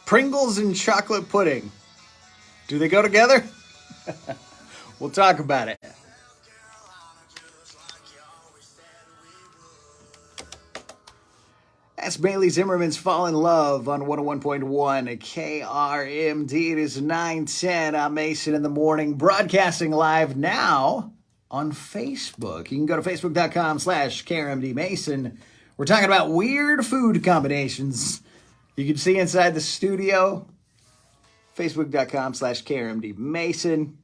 Pringles and chocolate pudding. Do they go together? We'll talk about it. That's Bailey Zimmerman's Fall in Love on 101.1 KRMD. It is 9:10. I'm Mason in the morning, broadcasting live now on Facebook. You can go to facebook.com/KRMD Mason. We're talking about weird food combinations. You can see inside the studio, facebook.com/KRMD Mason.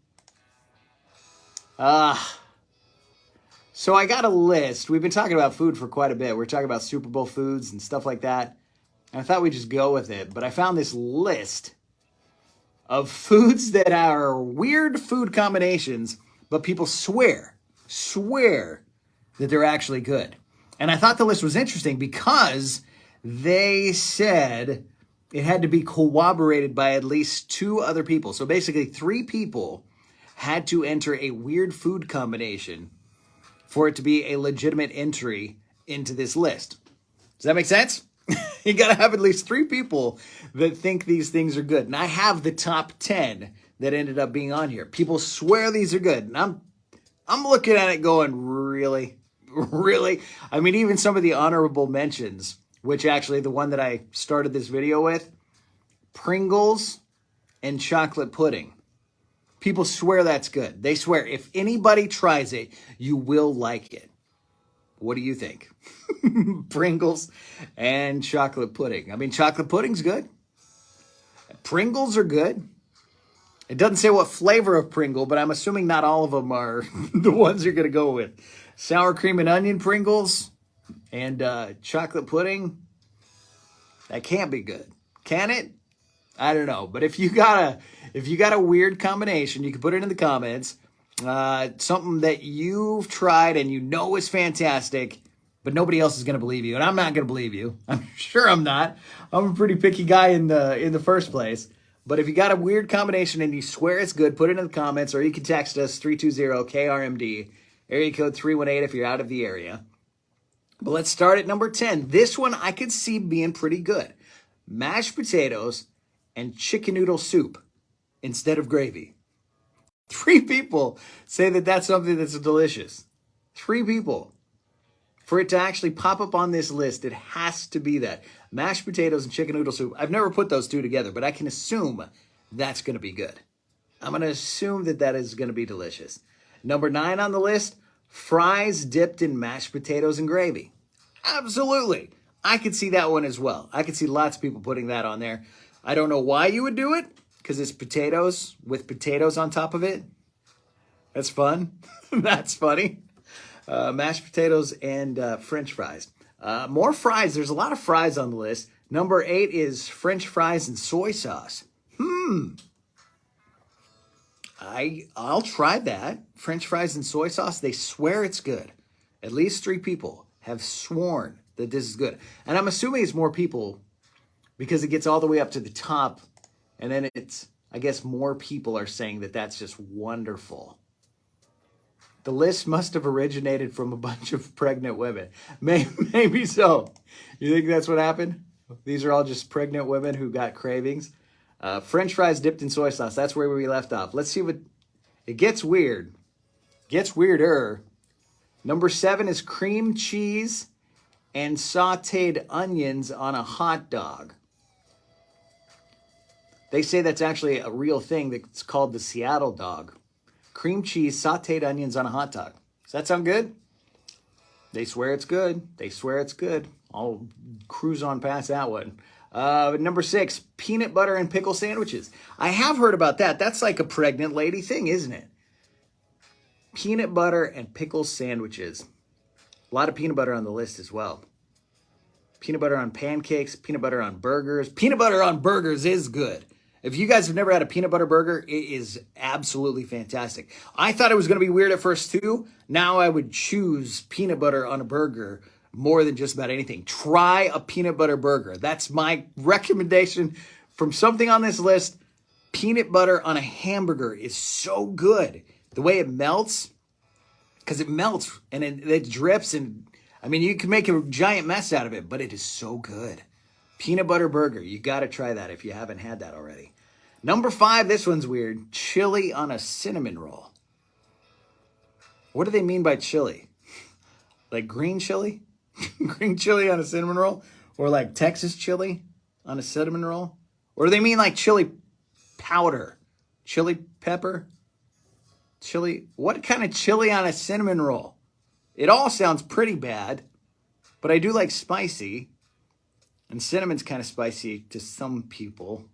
So I got a list. We've been talking about food for quite a bit. We're talking about Super Bowl foods and stuff like that. And I thought we'd just go with it. But I found this list of foods that are weird food combinations, but people swear that they're actually good. And I thought the list was interesting because they said it had to be corroborated by at least 2 other people. So basically 3 people had to enter a weird food combination for it to be a legitimate entry into this list. Does that make sense? You got to have at least 3 people that think these things are good. And I have the top 10 that ended up being on here. People swear these are good. And I'm looking at it going, really? Really? I mean, even some of the honorable mentions, which actually the one that I started this video with, Pringles and chocolate pudding. People swear that's good. They swear if anybody tries it, you will like it. What do you think? Pringles and chocolate pudding. I mean, chocolate pudding's good. Pringles are good. It doesn't say what flavor of Pringle, but I'm assuming not all of them are the ones you're going to go with. Sour cream and onion Pringles and chocolate pudding. That can't be good. Can it? I don't know. But if you got a weird combination, you can put it in the comments. Something that you've tried and you know is fantastic, but nobody else is going to believe you. And I'm not going to believe you. I'm sure I'm not. I'm a pretty picky guy in the first place. But if you got a weird combination and you swear it's good, put it in the comments, or you can text us 320-KRMD, area code 318 if you're out of the area. But let's start at number 10. This one I could see being pretty good. Mashed potatoes and chicken noodle soup instead of gravy. 3 people say that that's something that's delicious. 3 people. For it to actually pop up on this list, it has to be that. Mashed potatoes and chicken noodle soup. I've never put those 2 together, but I can assume that's going to be good. I'm going to assume that is going to be delicious. Number 9 on the list, fries dipped in mashed potatoes and gravy. Absolutely. I could see that one as well. I could see lots of people putting that on there. I don't know why you would do it, because it's potatoes with potatoes on top of it. That's fun. That's funny. Mashed potatoes and French fries. More fries. There's a lot of fries on the list. Number 8 is French fries and soy sauce. I'll try that. French fries and soy sauce. They swear it's good. At least 3 people have sworn that this is good. And I'm assuming it's more people because it gets all the way up to the top. And then I guess more people are saying that that's just wonderful. The list must have originated from a bunch of pregnant women. Maybe so. You think that's what happened? These are all just pregnant women who got cravings. French fries dipped in soy sauce. That's where we left off. Let's see what... It gets weird. Gets weirder. Number 7 is cream cheese and sauteed onions on a hot dog. They say that's actually a real thing that's called the Seattle dog. Cream cheese, sauteed onions on a hot dog. Does that sound good? They swear it's good. They swear it's good. I'll cruise on past that one. Number 6, peanut butter and pickle sandwiches. I have heard about that. That's like a pregnant lady thing, isn't it? Peanut butter and pickle sandwiches. A lot of peanut butter on the list as well. Peanut butter on pancakes, peanut butter on burgers. Peanut butter on burgers is good. If you guys have never had a peanut butter burger, it is absolutely fantastic. I thought it was going to be weird at first too. Now I would choose peanut butter on a burger more than just about anything. Try a peanut butter burger. That's my recommendation from something on this list. Peanut butter on a hamburger is so good. The way it melts, because it melts and it drips. And I mean, you can make a giant mess out of it, but it is so good. Peanut butter burger. You got to try that if you haven't had that already. Number 5, this one's weird. Chili on a cinnamon roll. What do they mean by chili? Like green chili? Green chili on a cinnamon roll? Or like Texas chili on a cinnamon roll? Or do they mean like chili powder? Chili pepper? Chili? What kind of chili on a cinnamon roll? It all sounds pretty bad, but I do like spicy. And cinnamon's kind of spicy to some people.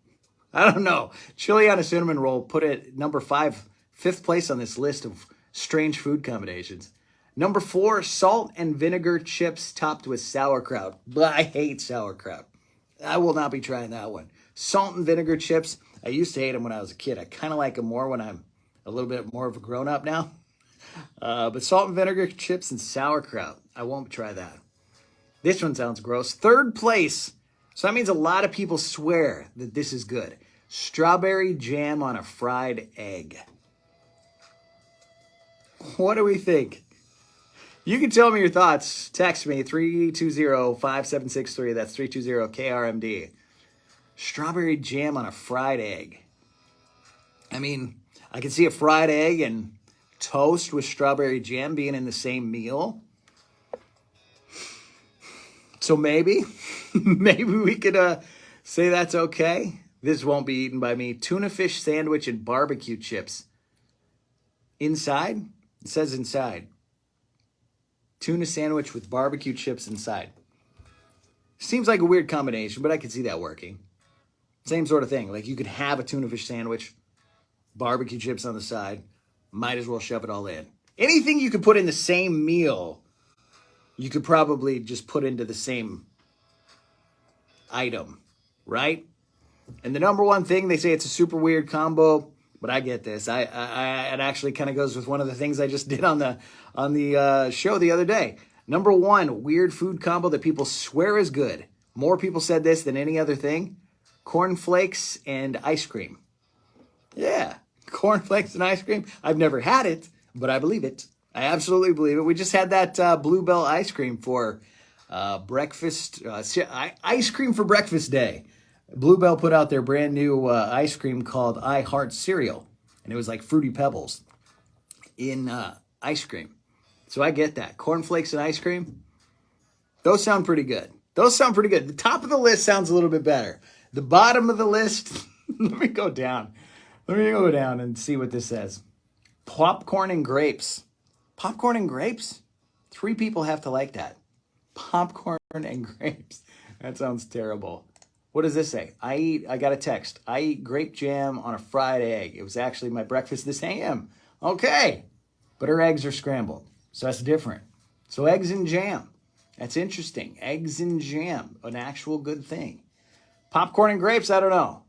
I don't know. Chili on a cinnamon roll, put it number 5, 5th place on this list of strange food combinations. Number 4, salt and vinegar chips topped with sauerkraut. But I hate sauerkraut. I will not be trying that one. Salt and vinegar chips. I used to hate them when I was a kid. I kind of like them more when I'm a little bit more of a grown-up now. But salt and vinegar chips and sauerkraut. I won't try that. This one sounds gross. 3rd place. So that means a lot of people swear that this is good. Strawberry jam on a fried egg. What do we think? You can tell me your thoughts. Text me 320-5763. That's 320-KRMD. Strawberry jam on a fried egg. I mean, I can see a fried egg and toast with strawberry jam being in the same meal. So maybe we could say that's okay. This won't be eaten by me. Tuna fish sandwich and barbecue chips. Inside? It says inside. Tuna sandwich with barbecue chips inside. Seems like a weird combination, but I could see that working. Same sort of thing. Like you could have a tuna fish sandwich, barbecue chips on the side. Might as well shove it all in. Anything you could put in the same meal, you could probably just put into the same item, right? And the number one thing, they say it's a super weird combo, but I get this. It actually kind of goes with one of the things I just did on the show the other day. Number 1, weird food combo that people swear is good. More people said this than any other thing. Cornflakes and ice cream. Yeah, cornflakes and ice cream. I've never had it, but I believe it. I absolutely believe it. We just had that Bluebell ice cream for breakfast, ice cream for breakfast day. Bluebell put out their brand new ice cream called I Heart Cereal. And it was like Fruity Pebbles in ice cream. So I get that. Cornflakes and ice cream, those sound pretty good. The top of the list sounds a little bit better. The bottom of the list, let me go down and see what this says. Popcorn and grapes. Popcorn and grapes? 3 people have to like that. Popcorn and grapes. That sounds terrible. What does this say? I got a text. I eat grape jam on a fried egg. It was actually my breakfast this AM. Okay. But her eggs are scrambled. So that's different. So eggs and jam. That's interesting. Eggs and jam. An actual good thing. Popcorn and grapes, I don't know.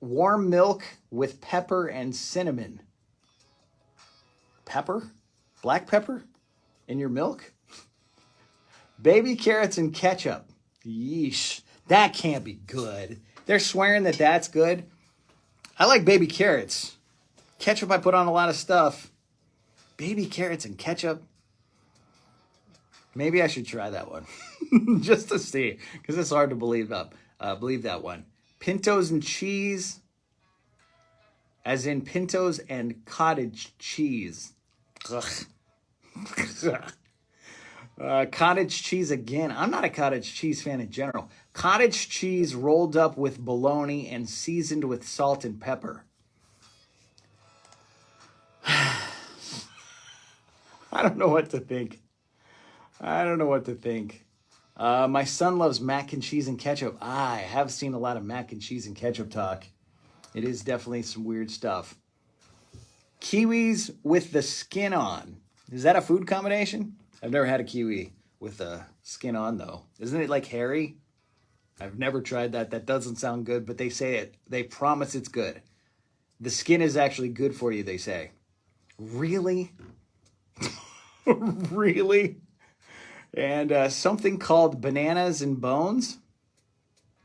Warm milk with pepper and cinnamon. Pepper? Black pepper? In your milk? Baby carrots and ketchup. Yeesh. That can't be good. They're swearing that that's good. I like baby carrots. Ketchup I put on a lot of stuff. Baby carrots and ketchup. Maybe I should try that one. Just to see. Because it's hard to believe that one. Pintos and cheese. As in pintos and cottage cheese. Cottage cheese again. I'm not a cottage cheese fan in general. Cottage cheese rolled up with bologna and seasoned with salt and pepper. I don't know what to think. My son loves mac and cheese and ketchup. I have seen a lot of mac and cheese and ketchup talk. It is definitely some weird stuff. Kiwis with the skin on. Is that a food combination? I've never had a kiwi with the skin on, though. Isn't it like hairy? I've never tried that. That doesn't sound good, but they say it. They promise it's good. The skin is actually good for you, they say. Really? Really? And something called bananas and bones?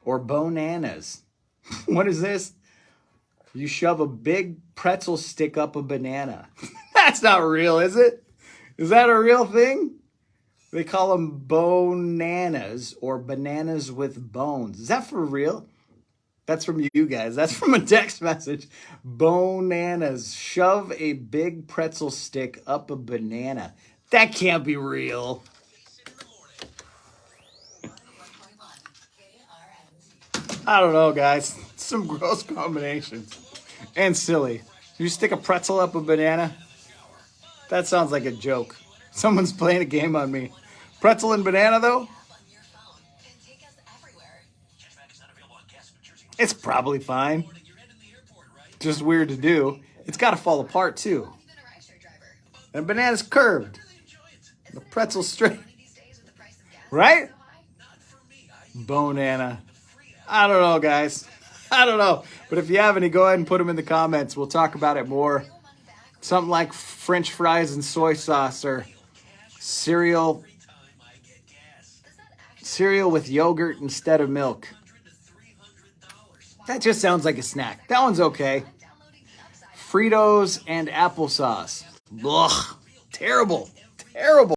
Or bonanas. What is this? You shove a big pretzel stick up a banana. That's not real, is it? Is that a real thing? They call them bonanas or bananas with bones. Is that for real? That's from you guys. That's from a text message. Bonanas. Shove a big pretzel stick up a banana. That can't be real. I don't know, guys. Some gross combinations. And silly. You stick a pretzel up a banana? That sounds like a joke. Someone's playing a game on me. Pretzel and banana, though? It's probably fine. Just weird to do. It's got to fall apart, too. And banana's curved. The pretzel's straight. Right? Bonana. I don't know, guys. I don't know. But if you have any, go ahead and put them in the comments. We'll talk about it more. Something like French fries and soy sauce or cereal with yogurt instead of milk. That just sounds like a snack. That one's okay. Fritos and applesauce. Ugh. Terrible. Terrible.